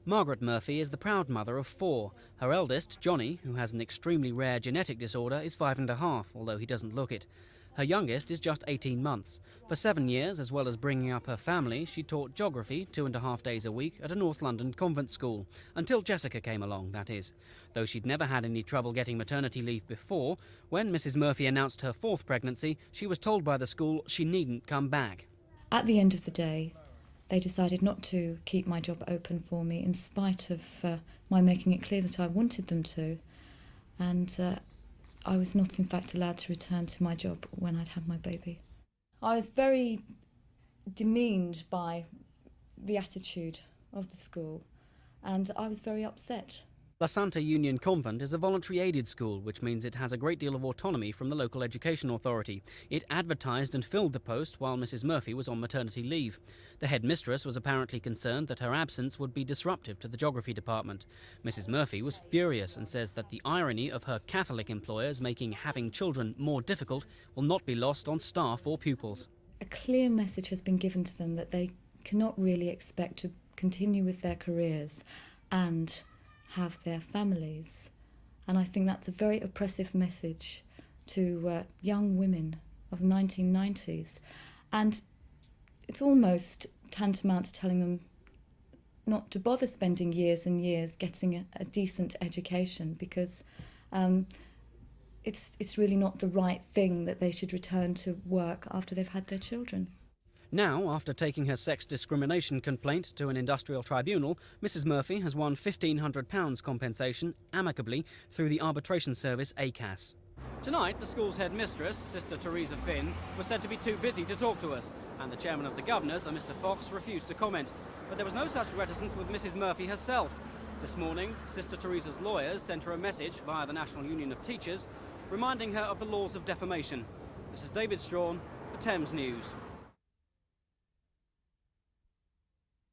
Margaret Murphy is the proud mother of 4. Her eldest, Johnny, who has an extremely rare genetic disorder, is 5½, although he doesn't look it. Her youngest is just 18 months. For 7 years, as well as bringing up her family, she taught geography 2.5 days a week at a North London convent school. Until Jessica came along, that is. Though she'd never had any trouble getting maternity leave before, when Mrs. Murphy announced her 4th pregnancy, she was told by the school she needn't come back. At the end of the day, they decided not to keep my job open for me in spite of my making it clear that I wanted them to. And I was not in fact allowed to return to my job when I'd had my baby. I was very demeaned by the attitude of the school and I was very upset. La Santa Union Convent is a voluntary aided school, which means it has a great deal of autonomy from the local education authority. It advertised and filled the post while Mrs. Murphy was on maternity leave. The headmistress was apparently concerned that her absence would be disruptive to the geography department. Mrs. Murphy was furious and says that the irony of her Catholic employers making having children more difficult will not be lost on staff or pupils. A clear message has been given to them that they cannot really expect to continue with their careers and have their families. And I think that's a very oppressive message to young women of the 1990s. And it's almost tantamount to telling them not to bother spending years and years getting a decent education because it's really not the right thing that they should return to work after they've had their children. Now, after taking her sex discrimination complaint to an industrial tribunal, Mrs. Murphy has won £1,500 compensation amicably through the arbitration service ACAS. Tonight, the school's headmistress, Sister Teresa Finn, was said to be too busy to talk to us, and the chairman of the governors, Mr. Fox, refused to comment. But there was no such reticence with Mrs. Murphy herself. This morning, Sister Teresa's lawyers sent her a message via the National Union of Teachers, reminding her of the laws of defamation. This is David Strawn for Thames News.